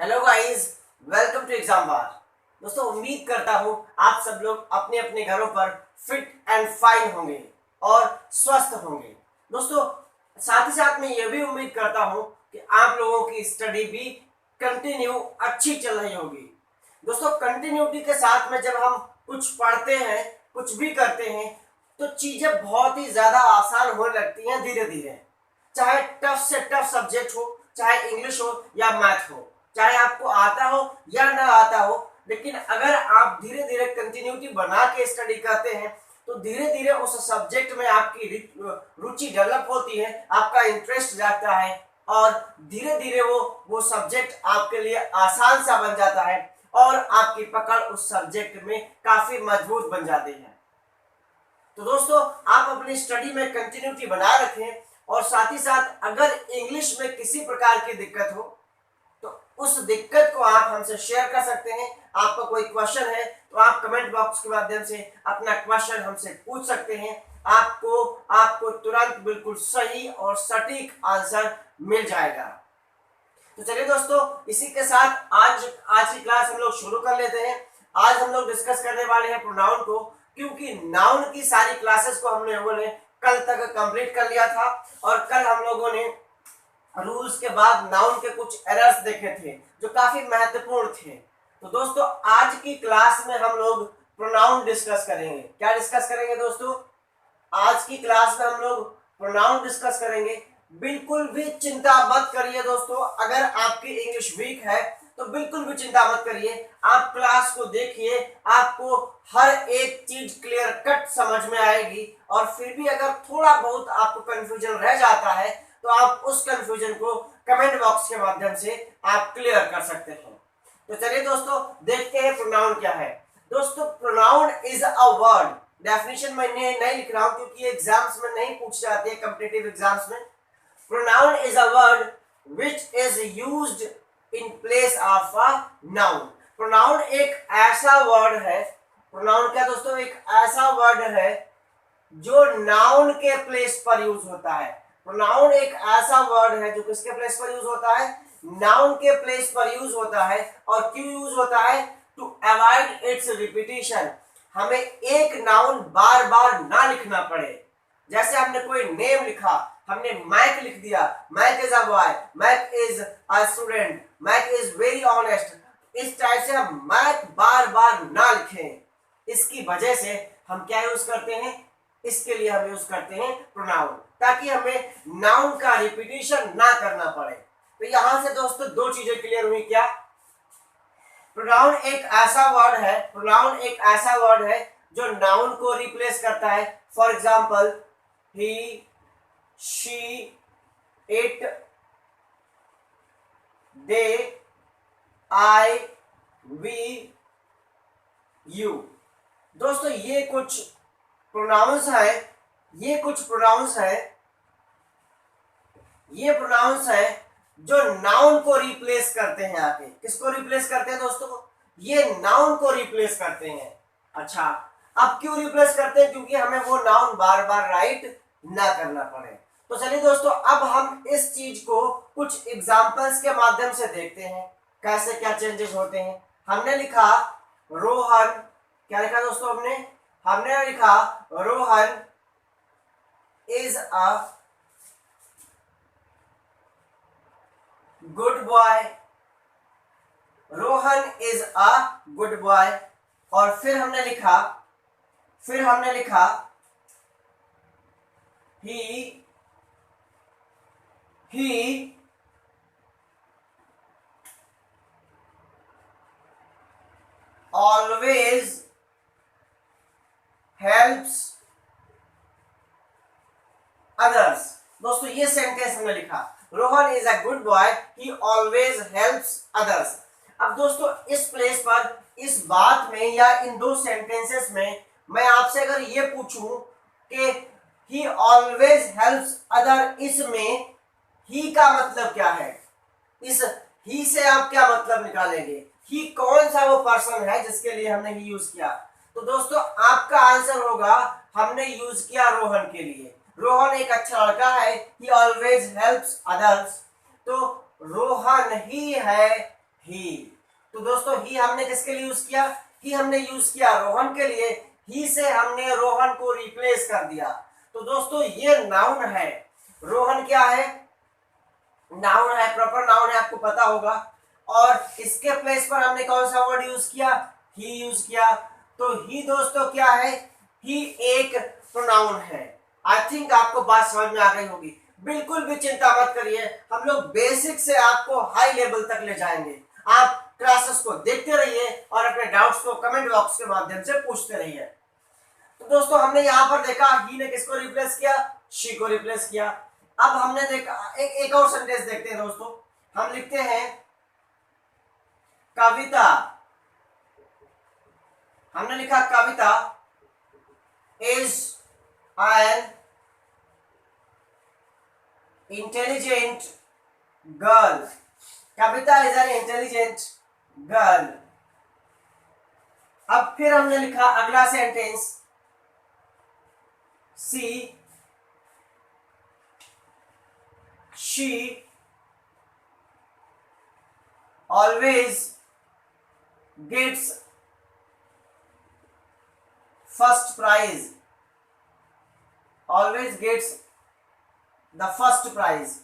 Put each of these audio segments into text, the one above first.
Hello guys, welcome to exam bar. दोस्तों, उम्मीद करता हूँ आप सब लोग अपने अपने घरों पर फिट एंड फाइन होंगे और स्वस्थ होंगे। दोस्तों, साथ ही साथ मैं ये भी उम्मीद करता हूँ कि आप लोगों की स्टडी भी कंटिन्यू अच्छी चल रही होगी। दोस्तों, कंटिन्यूटी के साथ में जब हम कुछ पढ़ते हैं, कुछ भी करते हैं, तो चीजें बहुत ही ज्यादा आसान होने लगती हैं धीरे धीरे। चाहे टफ से टफ सब्जेक्ट हो, चाहे इंग्लिश हो या मैथ हो, चाहे आपको आता हो या ना आता हो, लेकिन अगर आप धीरे धीरे कंटिन्यूटी बना के स्टडी करते हैं तो धीरे धीरे उस सब्जेक्ट में आपकी रुचि डेवलप होती है, आपका इंटरेस्ट जागता है और धीरे धीरे वो सब्जेक्ट आपके लिए आसान सा बन जाता है और आपकी पकड़ उस सब्जेक्ट में काफी मजबूत बन जाती है। तो दोस्तों, आप अपनी स्टडी में कंटिन्यूटी बनाए रखें और साथ ही साथ अगर इंग्लिश में किसी प्रकार की दिक्कत हो तो उस दिक्कत को आप हमसे शेयर कर सकते हैं। आपका कोई क्वेश्चन है तो आप कमेंट बॉक्स के माध्यम से अपना क्वेश्चन हमसे पूछ सकते हैं। आपको तुरंत बिल्कुल सही और सटीक आंसर मिल जाएगा। तो चलिए दोस्तों, इसी के साथ आज की क्लास हम लोग शुरू कर लेते हैं। आज हम लोग डिस्कस करने वाले हैं प्रोनाउन को, क्योंकि नाउन की सारी क्लासेस को हम लोगों ने कल तक कंप्लीट कर लिया था और कल हम लोगों ने रूल्स के बाद नाउन के कुछ एरर्स देखे थे जो काफी महत्वपूर्ण थे। तो दोस्तों, आज की क्लास में हम लोग प्रोनाउन डिस्कस करेंगे। क्या डिस्कस करेंगे दोस्तों? आज की क्लास में हम लोग प्रोनाउन डिस्कस करेंगे। बिल्कुल भी चिंता मत करिए दोस्तों, अगर आपकी इंग्लिश वीक है तो बिल्कुल भी चिंता मत करिए। आप क्लास को देखिए, आपको हर एक चीज क्लियर कट समझ में आएगी और फिर भी अगर थोड़ा बहुत आपको कंफ्यूजन रह जाता है तो आप उस कंफ्यूजन को कमेंट बॉक्स के माध्यम से आप क्लियर कर सकते हैं। तो चलिए दोस्तों, देखते हैं प्रोनाउन क्या है। दोस्तों, pronoun is a word. Definition मैंने नहीं लिख रहा हूं क्योंकि एग्जाम्स में नहीं पूछ जाते हैं, कॉम्पिटिटिव एग्जाम्स में। Pronoun is a word which is used in place of a noun. Pronoun एक ऐसा वर्ड है, प्रोनाउन क्या दोस्तों? एक ऐसा वर्ड है जो नाउन के प्लेस पर यूज होता है। प्रोनाउन एक ऐसा वर्ड है जो किसके प्लेस पर यूज होता है? नाउन के प्लेस पर यूज होता है। और क्यों यूज होता है? To avoid its repetition. हमें एक नाउन बार बार ना लिखना पड़े। जैसे हमने कोई नेम लिखा, हमने मैक लिख दिया, Mac is a boy, Mac is a student, Mac is very honest. इस टाइप से हम मैक बार बार ना लिखें। इसकी वजह से हम क्या यूज करते हैं? इसके लिए हम यूज करते हैं प्रोनाउन, ताकि हमें नाउन का रिपीटिशन ना करना पड़े। तो यहां से दोस्तों दो चीजें क्लियर हुई। क्या? प्रोनाउन एक ऐसा वर्ड है, प्रोनाउन एक ऐसा वर्ड है जो नाउन को रिप्लेस करता है। For example, he, she, it, they, I, we, you. दोस्तों, ये कुछ प्रोनाउंस है, ये प्रोनाउंस है जो नाउन को रिप्लेस करते हैं। आके किसको रिप्लेस करते हैं दोस्तों? ये नाउन को रिप्लेस करते हैं। अच्छा, अब क्यों रिप्लेस करते हैं? क्योंकि हमें वो नाउन बार बार राइट ना करना पड़े। तो चलिए दोस्तों, अब हम इस चीज को कुछ एग्जांपल्स के माध्यम से देखते हैं कैसे क्या चेंजेस होते हैं। हमने लिखा रोहन। क्या लिखा दोस्तों? हमने लिखा Rohan is a good boy. Rohan is a good boy. और फिर हमने लिखा ही always helps others। दोस्तों, ये सेंटेंस हमने लिखा, Rohan is a good boy, he always helps others. अब दोस्तों, इस प्लेस पर, इस बात में या इन दो सेंटेंसेस में मैं आपसे अगर ये पूछूं कि ही ऑलवेज हेल्प्स अदर, इसमें ही का मतलब क्या है? इस ही से आप क्या मतलब निकालेंगे? ही कौन सा वो पर्सन है जिसके लिए हमने ही यूज किया? तो दोस्तों, आपका आंसर होगा हमने यूज किया रोहन के लिए। रोहन एक अच्छा लड़का है, ही ऑलवेज हेल्प्स अदर्स। तो रोहन ही है, ही। तो दोस्तों ही हमने किसके लिए यूज किया? ही हमने यूज किया रोहन के लिए। ही से हमने रोहन को रिप्लेस कर दिया। तो दोस्तों ये नाउन है। रोहन क्या है? नाउन है, प्रॉपर नाउन है, आपको पता होगा। और इसके प्लेस पर हमने कौन सा वर्ड यूज किया? ही यूज किया। तो ही दोस्तों क्या है? ही एक प्रोनाउन है। आई थिंक आपको बात समझ में आ गई होगी। बिल्कुल भी चिंता मत करिए, हम लोग बेसिक से आपको हाई लेवल तक ले जाएंगे। आप क्लासेस को देखते रहिए और अपने डाउट्स को कमेंट बॉक्स के माध्यम से पूछते रहिए। तो दोस्तों हमने यहाँ पर देखा ही ने किसको रिप्लेस किया? शी को रिप्लेस किया। अब हमने देखा एक और सेंटेंस देखते हैं दोस्तों। हम लिखते हैं कविता। हमने लिखा Kavita is an intelligent girl. Kavita is an intelligent girl. अब फिर हमने लिखा अगला sentence, she she always gets first prize. Always gets the first prize.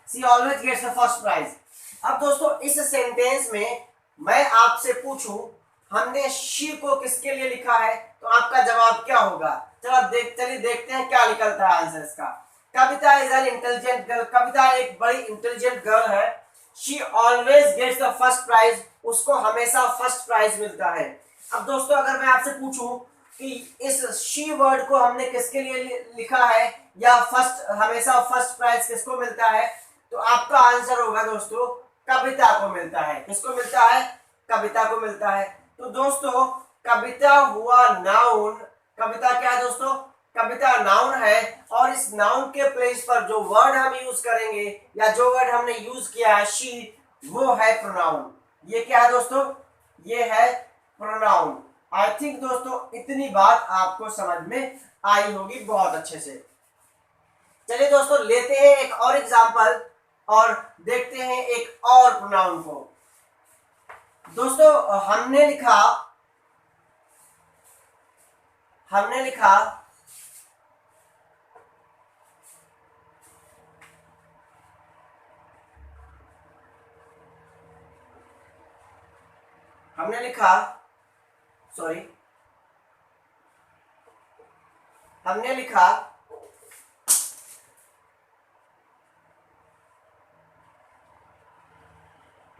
She always gets the first prize. अब दोस्तों इस सेंटेंस में मैं आपसे पूछूं हमने शी को किसके लिए लिखा है, तो आपका जवाब क्या होगा? चलिए देखते हैं क्या निकलता है आंसर इसका। Kavita is an intelligent girl. Kavita एक बड़ी इंटेलिजेंट गर्ल है। She always gets the first prize. उसको हमेशा फर्स्ट प्राइज मिलता है। अब दोस्तों अगर मैं आपसे पूछूं कि इस शी वर्ड को हमने किसके लिए लिखा है या फर्स्ट हमेशा फर्स्ट प्राइज किसको मिलता है, तो आपका आंसर होगा दोस्तों कविता को मिलता है। किसको मिलता है? कविता को मिलता है। तो दोस्तों कविता हुआ नाउन। कविता क्या है दोस्तों? कविता नाउन है। और इस नाउन के प्लेस पर जो वर्ड हम यूज करेंगे या जो वर्ड हमने यूज किया है शी, वो है प्रोनाउन। ये क्या है दोस्तों? ये है प्रोनाउन। आई थिंक दोस्तों इतनी बात आपको समझ में आई होगी बहुत अच्छे से। चलिए दोस्तों लेते हैं एक और एग्जांपल और देखते हैं एक और प्रोनाउन को। दोस्तों हमने लिखा हमने लिखा सॉरी हमने लिखा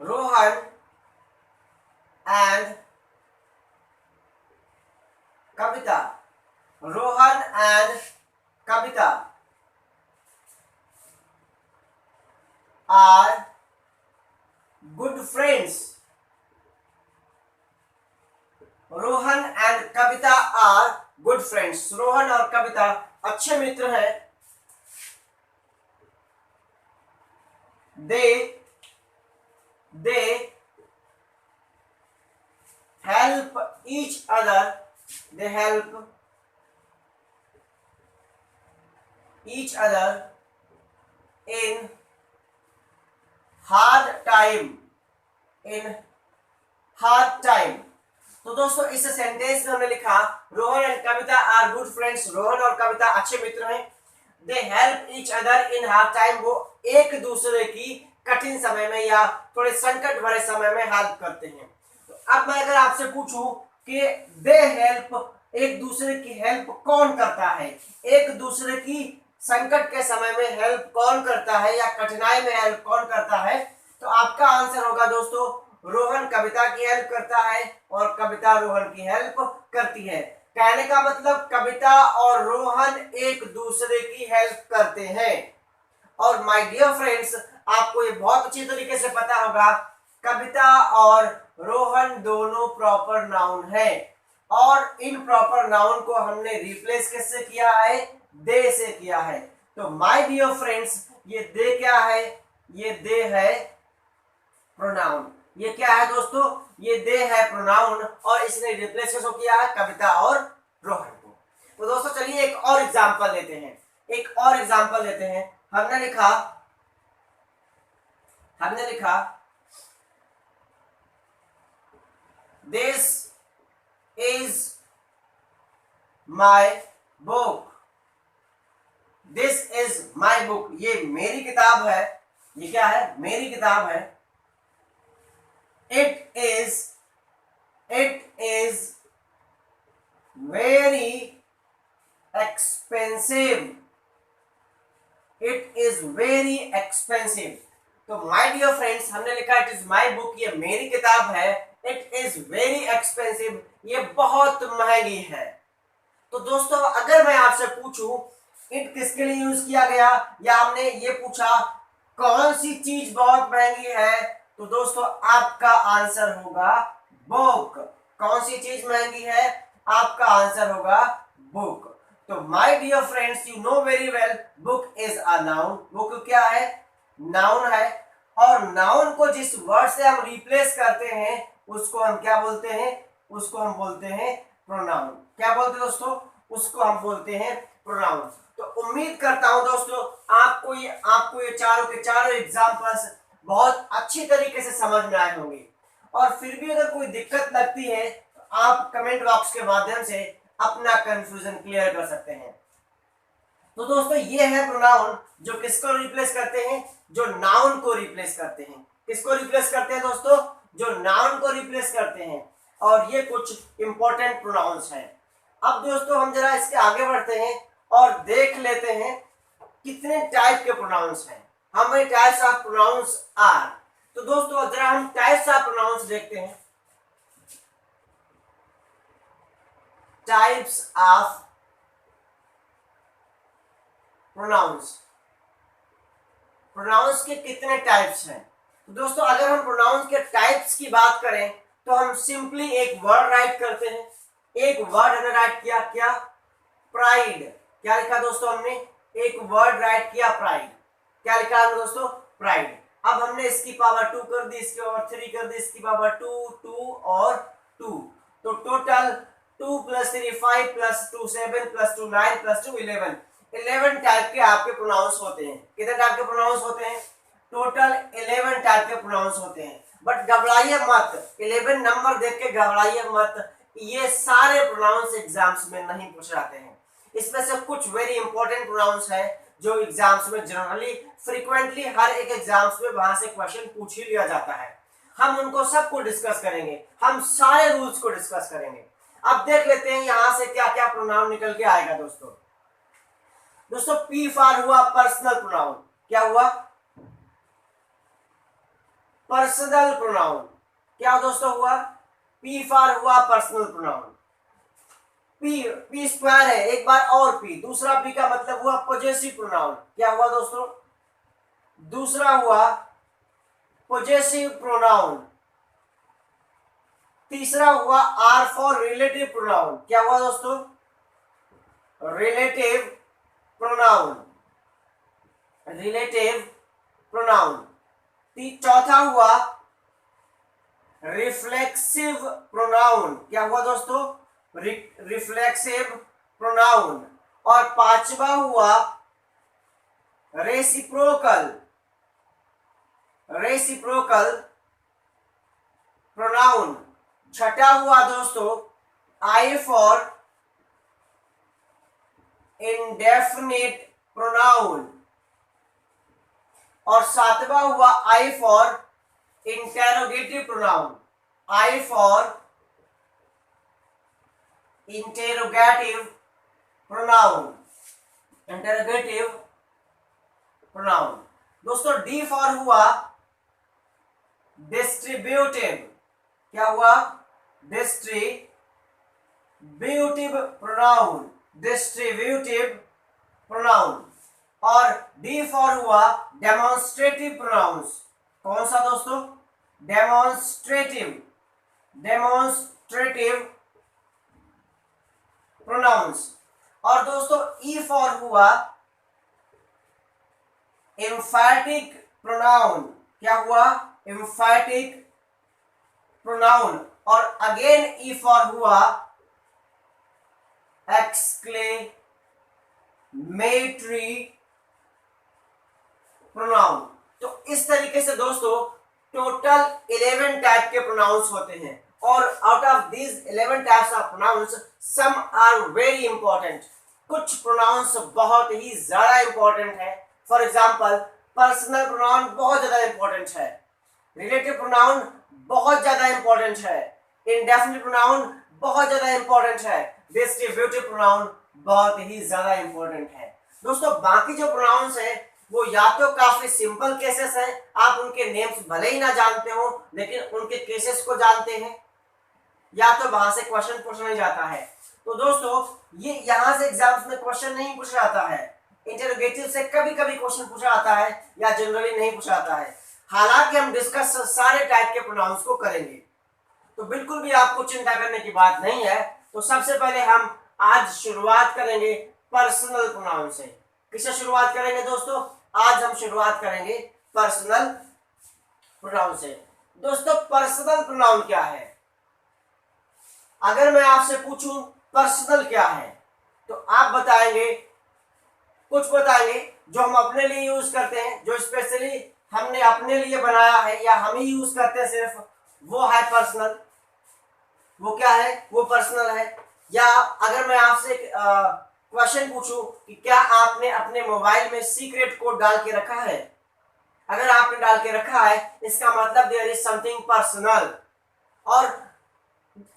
Rohan and Kavita. Rohan and Kavita are good friends. Rohan and Kavita are good friends. Rohan और कविता अच्छे मित्र हैं। दे help each other. They help each other in hard time. तो दोस्तों इस सेंटेंस में हमने लिखा Rohan and Kavita are good friends. Rohan और कविता अच्छे मित्र हैं। They help each other in hard time. वो एक दूसरे की कठिन समय में या थोड़े संकट भरे समय में हेल्प करते हैं। तो अब मैं अगर आपसे पूछूं कि दे हेल्प, एक दूसरे की हेल्प कौन करता है? एक दूसरे की संकट के समय में हेल्प कौन करता है या कठिनाई में हेल्प कौन करता है, तो आपका आंसर होगा दोस्तों रोहन कविता की हेल्प करता है और कविता रोहन की हेल्प करती है। कहने का मतलब कविता और रोहन एक दूसरे की हेल्प करते हैं। और माय डियर फ्रेंड्स आपको ये बहुत अच्छी तरीके से पता होगा कविता और रोहन दोनों प्रॉपर नाउन है और इन प्रॉपर नाउन को हमने रिप्लेस किससे किया है? दे से किया है। तो माय डियर फ्रेंड्स ये दे क्या है? ये दे है प्रोनाउन। ये क्या है दोस्तों? ये दे है प्रोनाउन और इसने रिप्लेस किसको किया है? कविता और रोहन को। तो दोस्तों चलिए एक और एग्जांपल लेते हैं। हमने लिखा हमने लिखा this is my book, this is my book, ये मेरी किताब है, ये क्या है, मेरी किताब है। It is very expensive, it is very expensive. तो माय डियर फ्रेंड्स, हमने लिखा इट इज माय बुक, ये मेरी किताब है। इट इज वेरी एक्सपेंसिव, ये बहुत महंगी है। तो दोस्तों अगर मैं आपसे पूछूं इट किसके लिए यूज किया गया, या हमने ये पूछा कौन सी चीज बहुत महंगी है, तो दोस्तों आपका आंसर होगा बुक। कौन सी चीज महंगी है, आपका आंसर होगा बुक। तो my dear friends, you know very well book is a noun. Book क्या है, नाउन है। और नाउन को जिस वर्ड से हम रिप्लेस करते हैं उसको हम क्या बोलते हैं, उसको हम बोलते हैं प्रोनाउन। क्या बोलते हैं दोस्तों, उसको हम बोलते हैं प्रोनाउन। तो उम्मीद करता हूं दोस्तों आपको ये चारों के चारों एग्जाम्पल्स बहुत अच्छी तरीके से समझ में आए होंगे। और फिर भी अगर कोई दिक्कत लगती है तो आप कमेंट बॉक्स के माध्यम से अपना कंफ्यूजन क्लियर कर सकते हैं। तो दोस्तों ये है प्रोनाउन जो किसको रिप्लेस करते हैं, जो नाउन को रिप्लेस करते हैं। किसको रिप्लेस करते हैं दोस्तों, जो नाउन को रिप्लेस करते हैं। और ये कुछ इंपॉर्टेंट प्रोनाउंस हैं। अब दोस्तों हम जरा इसके आगे बढ़ते हैं और देख लेते हैं कितने टाइप के प्रोनाउंस हैं। How many types of pronouns are. तो दोस्तों जरा हम टाइप्स ऑफ प्रोनाउंस देखते हैं। टाइप्स ऑफ प्रोनाउंस, प्रोनाउंस के कितने टाइप्स हैं। तो दोस्तों अगर हम प्रोनाउंस के टाइप्स की बात करें तो हम सिंपली एक वर्ड राइट करते हैं। एक वर्ड हमने राइट किया, क्या, प्राइड। क्या लिखा दोस्तों हमने, एक वर्ड राइट किया प्राइड। क्या लिखा हमने दोस्तों, प्राइड। अब हमने इसकी पावर 2 कर दी, इसकी पावर 3 कर दी, इसकी पावर 2 2 और 2, तो टोटल 2 + 3 5 + 2 7 + 2 9 + 2 11 11 टाइप के आपके प्रोनाउंस होते हैं। कितने टाइप के प्रोनाउंस होते हैं, टोटल 11 टाइप के प्रोनाउंस होते हैं। बट घबराइए मत, 11 नंबर देख के घबराइए मत, ये सारे प्रोनाउंस एग्जाम्स में नहीं पूछ जाते हैं। इसमें से कुछ वेरी इंपॉर्टेंट प्रोनाउंस है जो एग्जाम्स में जनरली फ्रीक्वेंटली हर एक एग्जाम्स में वहां से क्वेश्चन पूछ ही लिया जाता है। हम उनको सबको डिस्कस करेंगे, हम सारे रूल्स को डिस्कस करेंगे। अब देख लेते हैं यहां से क्या क्या प्रोनाउन निकल के आएगा। दोस्तों पी फॉर हुआ पर्सनल प्रोनाउन। क्या हुआ, पर्सनल प्रोनाउन। क्या दोस्तों हुआ, पी फॉर हुआ पर्सनल प्रोनाउन। पी स्क्वायर है, एक बार और पी, दूसरा पी का मतलब हुआ पॉजेसिव प्रोनाउन। क्या हुआ दोस्तों, दूसरा हुआ पॉजेसिव प्रोनाउन। तीसरा हुआ आर फॉर रिलेटिव प्रोनाउन। क्या हुआ दोस्तों, रिलेटिव प्रोनाउन, रिलेटिव प्रोनाउन। चौथा हुआ रिफ्लेक्सिव प्रोनाउन। क्या हुआ दोस्तों, रिफ्लेक्सिव प्रोनाउन। और पांचवा हुआ रेसिप्रोकल, रेसिप्रोकल प्रोनाउन। छठा हुआ दोस्तों आई फॉर इंडेफिनिट प्रोनाउन। और सातवां हुआ I for interrogative pronoun, I for interrogative pronoun, interrogative pronoun. दोस्तों डी फॉर हुआ डिस्ट्रीब्यूटिव। क्या हुआ, डिस्ट्रीब्यूटिव प्रोनाउन, डिस्ट्रीब्यूटिव प्रोनाउन। और डी फॉर हुआ डेमोन्स्ट्रेटिव प्रोनाउंस। कौन सा दोस्तों, डेमोन्स्ट्रेटिव, डेमोन्स्ट्रेटिव प्रोनाउंस। और दोस्तों ई फॉर हुआ एम्फैटिक प्रोनाउन। क्या हुआ, एम्फैटिक प्रोनाउन। और अगेन ई फॉर हुआ एक्सक्लेमेटरी प्रोनाउन। तो इस तरीके से दोस्तों टोटल 11 टाइप के प्रोनाउंस होते हैं, और out of these 11 types of pronouns some are very important. कुछ प्रोनाउंस बहुत ही ज्यादा इंपॉर्टेंट है। फॉर एग्जांपल पर्सनल प्रोनाउन बहुत ज्यादा इंपॉर्टेंट है, रिलेटिव प्रोनाउन बहुत ज्यादा इंपॉर्टेंट है, इंडेफिनिट प्रोनाउन बहुत ज्यादा इंपॉर्टेंट है, डिस्ट्रीब्यूटिव प्रोनाउन बहुत ही ज्यादा इंपॉर्टेंट है। दोस्तों बाकी जो प्रोनाउंस है वो या तो काफी सिंपल केसेस हैं, आप उनके नेम्स भले ही ना जानते हो लेकिन उनके केसेस को जानते हैं, या तो वहां से क्वेश्चन पूछा नहीं जाता है। तो दोस्तों ये यहां से एग्जाम्स में क्वेश्चन नहीं पूछा जाता है, इंटरोगेटिव से कभी कभी क्वेश्चन पूछा जाता है या जनरली नहीं पूछा जाता है। हालांकि हम डिस्कस सारे टाइप के प्रोनाउंस को करेंगे, तो बिल्कुल भी आपको चिंता करने की बात नहीं है। तो सबसे पहले हम आज शुरुआत करेंगे पर्सनल प्रोनाउन से। किससे शुरुआत करेंगे दोस्तों? आज हम शुरुआत करेंगे पर्सनल प्रोनाउन से। दोस्तों पर्सनल प्रोनाउन क्या है? अगर मैं आपसे पूछूं पर्सनल क्या है तो आप बताएंगे, कुछ बताएंगे जो हम अपने लिए यूज करते हैं, जो स्पेशली हमने अपने लिए बनाया है या हम ही यूज करते हैं सिर्फ, वो है पर्सनल। वो क्या है? वो पर्सनल है। या अगर मैं आपसे क्वेश्चन पूछूं कि क्या आपने अपने मोबाइल में सीक्रेट कोड डाल के रखा है, अगर आपने डाल के रखा है इसका मतलब देयर इज समथिंग पर्सनल। और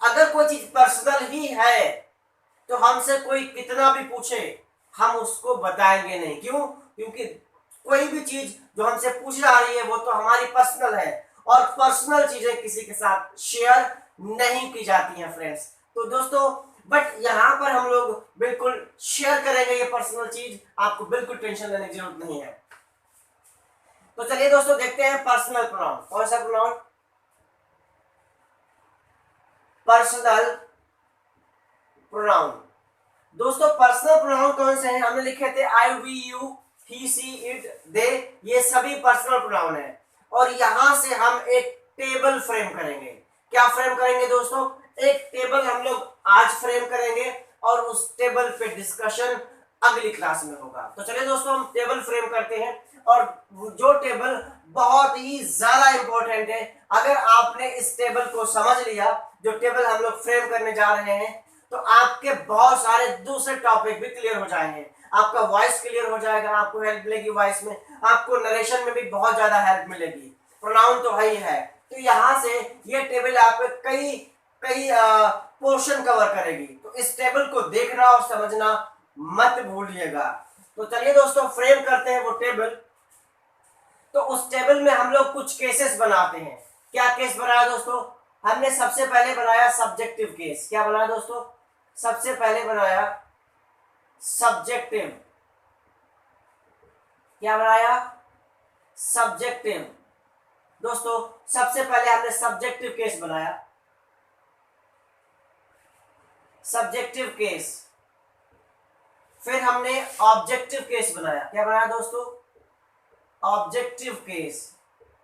अगर कोई चीज पर्सनल ही है तो हमसे कोई कितना भी पूछे हम उसको बताएंगे नहीं। क्यों? क्योंकि कोई भी चीज जो हमसे पूछ जा रही है वो तो हमारी पर्सनल है, और पर्सनल चीजें किसी के साथ शेयर नहीं की जाती हैं फ्रेंड्स। तो दोस्तों बट यहाँ पर हम लोग बिल्कुल शेयर करेंगे ये पर्सनल चीज, आपको बिल्कुल टेंशन लेने की जरूरत नहीं है। तो चलिए दोस्तों देखते हैं पर्सनल प्रोनाउन। कौन सा प्रोनाउन? Personal pronoun. दोस्तों पर्सनल प्रोनाउन कौन से हैं? हमने लिखे थे I, we, you, he, she, it, they, ये सभी पर्सनल प्रोनाउन है। और यहां से हम एक टेबल फ्रेम करेंगे। क्या फ्रेम करेंगे दोस्तों? एक टेबल हम लोग आज फ्रेम करेंगे और उस टेबल पे डिस्कशन अगली क्लास में होगा। तो चलिए दोस्तों हम टेबल फ्रेम करते हैं, और जो टेबल बहुत ही ज्यादा इंपॉर्टेंट है। अगर आपने इस टेबल को समझ लिया, जो टेबल हम लोग फ्रेम करने जा रहे हैं, तो आपके बहुत सारे दूसरे टॉपिक भी क्लियर हो जाएंगे। आपका वॉइस क्लियर हो जाएगा, आपको हेल्प मिलेगी वॉइस में, आपको नरेशन में भी बहुत ज्यादा हेल्प मिलेगी। प्रोनाउन तो है ही है। तो यहाँ से ये टेबल आप कई कई पोर्शन कवर करेगी, तो इस टेबल को देखना और समझना मत भूलिएगा। तो चलिए दोस्तों फ्रेम करते हैं वो टेबल। तो उस टेबल में हम लोग कुछ केसेस बनाते हैं। क्या केस बनाया दोस्तों? हमने सबसे पहले बनाया सब्जेक्टिव केस। क्या बनाया दोस्तों? सबसे पहले बनाया सब्जेक्टिव। क्या बनाया? सब्जेक्टिव। दोस्तों सबसे पहले हमने सब्जेक्टिव केस बनाया, सब्जेक्टिव केस। फिर हमने ऑब्जेक्टिव केस बनाया। क्या बनाया दोस्तों? Objective case.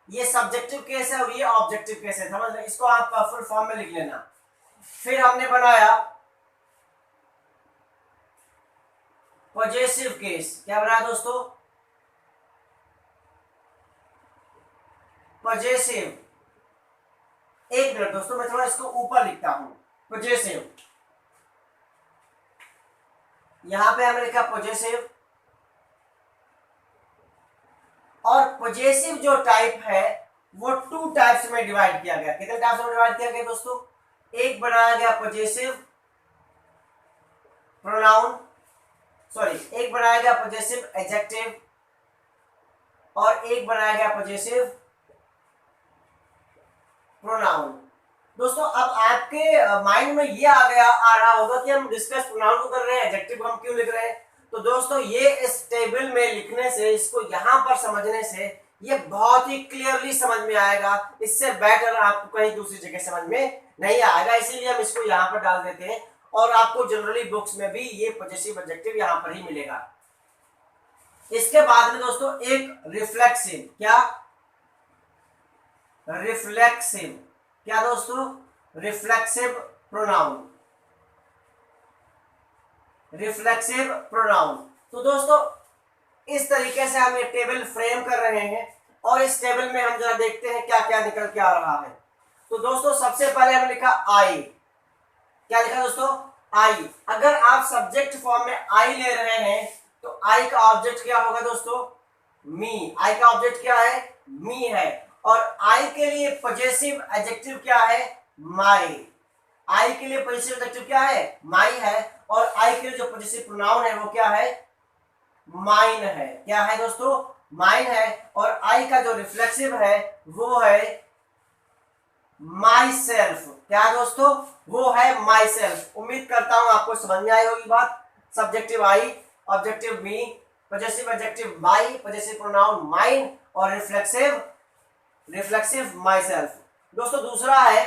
ये सब्जेक्टिव केस है और ये ऑब्जेक्टिव केस है, समझ रहे? इसको आप फुल फॉर्म में लिख लेना। फिर हमने बनाया पॉजेसिव केस। क्या बनाया दोस्तों? पॉजेसिव। एक मिनट दोस्तों मैं थोड़ा इसको ऊपर लिखता हूं। पॉजेसिव, यहां पे हमने लिखा पॉजेसिव। और पॉजेसिव जो टाइप है वो 2 टाइप्स में डिवाइड किया गया। कितने टाइप्स में डिवाइड किया गया दोस्तों? एक बनाया गया पॉजेसिव प्रोनाउन, एक बनाया गया पॉजेसिव एडजेक्टिव, और एक बनाया गया पॉजेसिव प्रोनाउन। दोस्तों अब आपके माइंड में ये आ रहा होगा कि हम डिस्कस प्रोनाउन को कर रहे हैं, एडजेक्टिव हम क्यों लिख रहे हैं। तो दोस्तों ये इस टेबल में लिखने से, इसको यहां पर समझने से ये बहुत ही क्लियरली समझ में आएगा। इससे बेटर आपको कहीं दूसरी जगह समझ में नहीं आएगा, इसीलिए हम इसको यहाँ पर डाल देते हैं। और आपको जनरली बुक्स में भी ये पॉजेसिव एडजेक्टिव यहाँ पर ही मिलेगा। इसके बाद में दोस्तों एक रिफ्लेक्सिव। क्या? रिफ्लेक्सिव। क्या दोस्तों? Reflexive pronoun. Reflexive pronoun. तो दोस्तों इस तरीके से हम ये टेबल फ्रेम कर रहे हैं। और इस टेबल में हम जरा देखते हैं क्या क्या निकल के आ रहा है। तो दोस्तों सबसे पहले हमने लिखा आई। क्या लिखा दोस्तों? आई। अगर आप सब्जेक्ट फॉर्म में आई ले रहे हैं तो आई का ऑब्जेक्ट क्या होगा दोस्तों? मी। आई का ऑब्जेक्ट क्या है? मी है। और आई के लिए पॉजेसिव एडजेक्टिव क्या है? माई। आई के लिए पॉजेसिव एडजेक्टिव क्या है? माई है। और आई के लिए जो पॉजेसिव प्रोनाउन है वो क्या है? माइन है। क्या है दोस्तों? माइन है। और आई का जो रिफ्लेक्सिव है वो है माई सेल्फ। क्या दोस्तों? वो है माई सेल्फ। उम्मीद करता हूं आपको समझ में आई होगी बात। सब्जेक्टिव आई, ऑब्जेक्टिव मी, पॉजेसिव एडजेक्टिव माई, पॉजेसिव प्रोनाउन माइन और रिफ्लेक्सिव माई सेल्फ। दोस्तों दूसरा है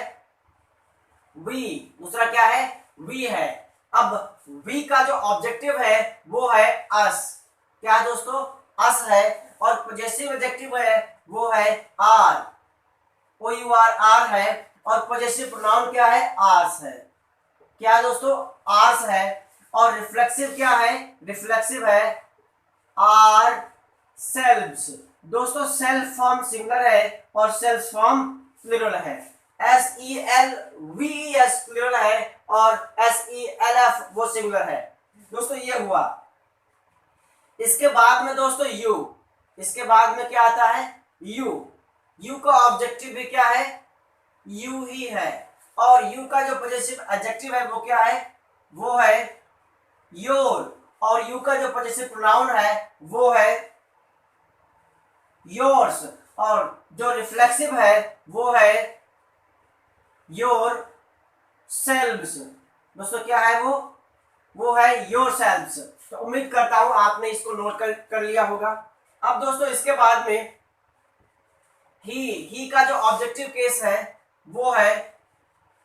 वी। दूसरा क्या है? वी है। अब वी का जो ऑब्जेक्टिव है वो है अस। क्या दोस्तों? अस है। और पॉजेसिव एडजेक्टिव है वो है R. O U R, R है। और पॉजेसिव प्रोनाउन क्या है? आर्स है। क्या दोस्तों? आर्स है। और रिफ्लेक्सिव क्या है? रिफ्लेक्सिव है आर सेल्व्स। दोस्तों सेल्फ फॉर्म सिंगुलर है और सेल्फ फॉर्म प्लूरल है। SELVES प्लूरल है और SELF वो सिंगुलर है। दोस्तों ये हुआ। इसके बाद में दोस्तों यू। इसके बाद में क्या आता है? यू। यू का ऑब्जेक्टिव भी क्या है? यू ही है। और यू का जो पॉजेसिव एडजेक्टिव है वो क्या है? वो है योर। और यू का जो पॉजेसिव प्रोनाउन है वो है योर्स। और जो रिफ्लेक्सिव है वो है योर सेल्व्स। दोस्तों क्या है वो है योर सेल्व्स। तो उम्मीद करता हूं आपने इसको नोट कर लिया होगा। अब दोस्तों इसके बाद में ही का जो ऑब्जेक्टिव केस है वो है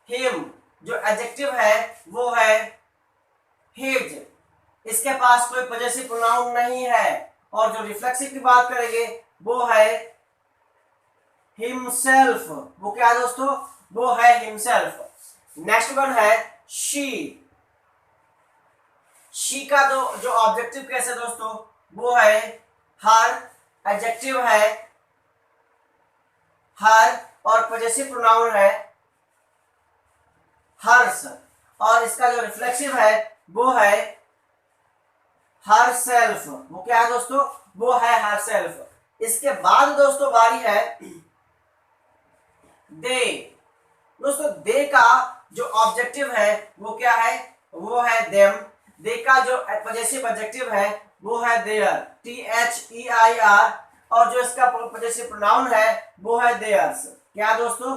हिम। जो एडजेक्टिव है वो है हिज। इसके पास कोई पॉजेसिव प्रोनाउन नहीं है। और जो रिफ्लेक्सिव की बात करेंगे वो है हिमसेल्फ। वो क्या दोस्तों? वो है हिमसेल्फ। नेक्स्ट वन है शी। शी का जो ऑब्जेक्टिव केस है दोस्तों वो है हर। एडजेक्टिव है हर और पॉजेसिव प्रोनाउन है हर्स। और इसका जो रिफ्लेक्सिव है वो है हर सेल्फ। वो क्या है दोस्तों? वो है हर सेल्फ। इसके बाद दोस्तों बारी है दे। दोस्तों दे का जो ऑब्जेक्टिव है वो क्या है? वो है देम। दे का जो पॉजेसिव एडजेक्टिव है वो है देयर, THEIR। और जो इसका पॉजेसिव प्रोनाउन है वो है देयर्स। क्या दोस्तों?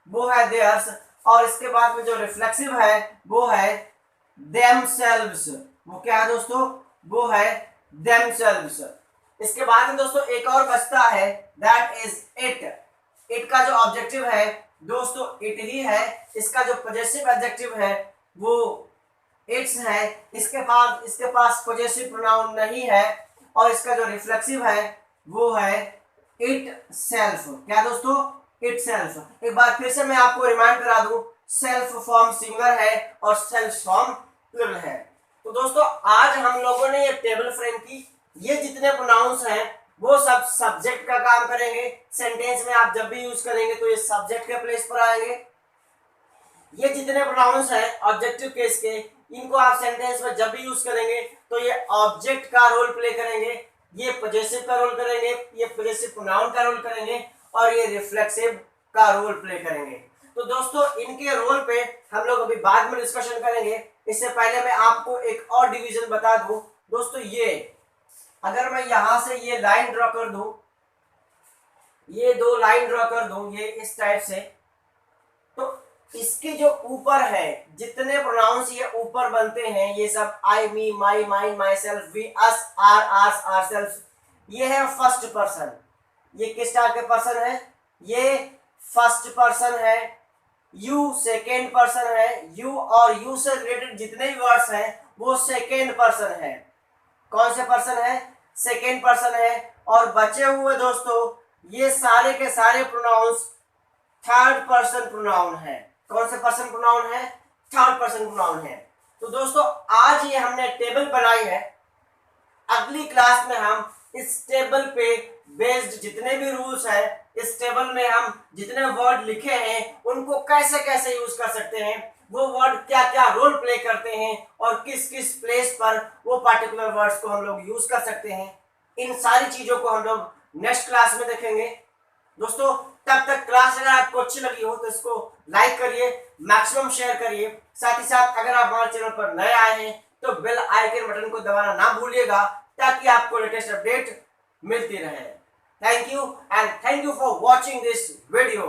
वो है देयर्स। और इसके बाद में जो रिफ्लेक्सिव है वो है देमसेल्व्स। वो क्या है दोस्तों? वो है देमसेल्व्स। इसके बाद में दोस्तों एक और बचता है, दैट इज इट। इट का जो ऑब्जेक्टिव है दोस्तों इट ही है। इसका जो पॉजेसिव एडजेक्टिव है वो इट्स है। इसके पास पॉजेसिव प्रोनाउन नहीं है। और इसका जो रिफ्लेक्सिव है वो है इट सेल्फ। क्या दोस्तों? It self. एक बार फिर से मैं आपको रिमाइंड करा दूं, सेल्फ फॉर्म सिंगुलर है और सेल्फ फॉर्म प्लूरल है। तो दोस्तों आज हम लोगों ने ये टेबल फ्रेम की। ये जितने प्रोनाउंस हैं वो सब सब्जेक्ट का काम करेंगे। सेंटेंस में आप जब भी यूज करेंगे तो ये सब्जेक्ट के प्लेस पर आएंगे। ये जितने प्रोनाउंस हैं ऑब्जेक्टिव केस के, इनको आप सेंटेंस में जब भी यूज करेंगे तो ये ऑब्जेक्ट का रोल प्ले करेंगे, ये पॉजेसिव का रोल करेंगे, ये पॉजेसिव प्रोनाउन का रोल करेंगे और ये रिफ्लेक्सिव का रोल प्ले करेंगे। तो दोस्तों इनके रोल पे हम लोग अभी बाद में डिस्कशन करेंगे। इससे पहले मैं आपको एक और डिवीजन बता दूं। दोस्तों ये अगर मैं यहां से ये लाइन ड्रॉ कर दूं, ये दो लाइन ड्रॉ कर दूं ये इस टाइप से, तो इसके जो ऊपर है जितने प्रोनाउंस ये ऊपर बनते हैं ये सब I, me, my, mine, myself, we, us, our, ours, ourselves, ये है फर्स्ट पर्सन। ये किस टाइप के पर्सन है? ये फर्स्ट पर्सन है। यू सेकेंड पर्सन है। यू और यू से रिलेटेड जितने भी वर्ड्स हैं वो सेकेंड पर्सन है। कौन से पर्सन है? सेकेंड पर्सन है। और बचे हुए दोस्तों ये सारे के सारे प्रोनाउंस थर्ड पर्सन प्रोनाउन है। कौन से पर्सन प्रोनाउन है? थर्ड पर्सन प्रोनाउन है। तो दोस्तों आज ये हमने टेबल बनाई है। अगली क्लास में हम इस टेबल पे बेस्ड जितने भी रूल्स है, इस टेबल में हम जितने वर्ड लिखे हैं उनको कैसे कैसे यूज कर सकते हैं, वो वर्ड क्या क्या रोल प्ले करते हैं और किस किस प्लेस पर वो पार्टिकुलर वर्ड्स को हम लोग यूज कर सकते हैं, इन सारी चीजों को हम लोग नेक्स्ट क्लास में देखेंगे। दोस्तों तब तक क्लास अगर आपको अच्छी लगी हो तो इसको लाइक करिए, मैक्सिमम शेयर करिए। साथ ही साथ अगर आप हमारे चैनल पर नए आए हैं तो बेल आइकन बटन को दबाना ना भूलिएगा ताकि आपको लेटेस्ट अपडेट मिलती रहे। Thank you and thank you for watching this video.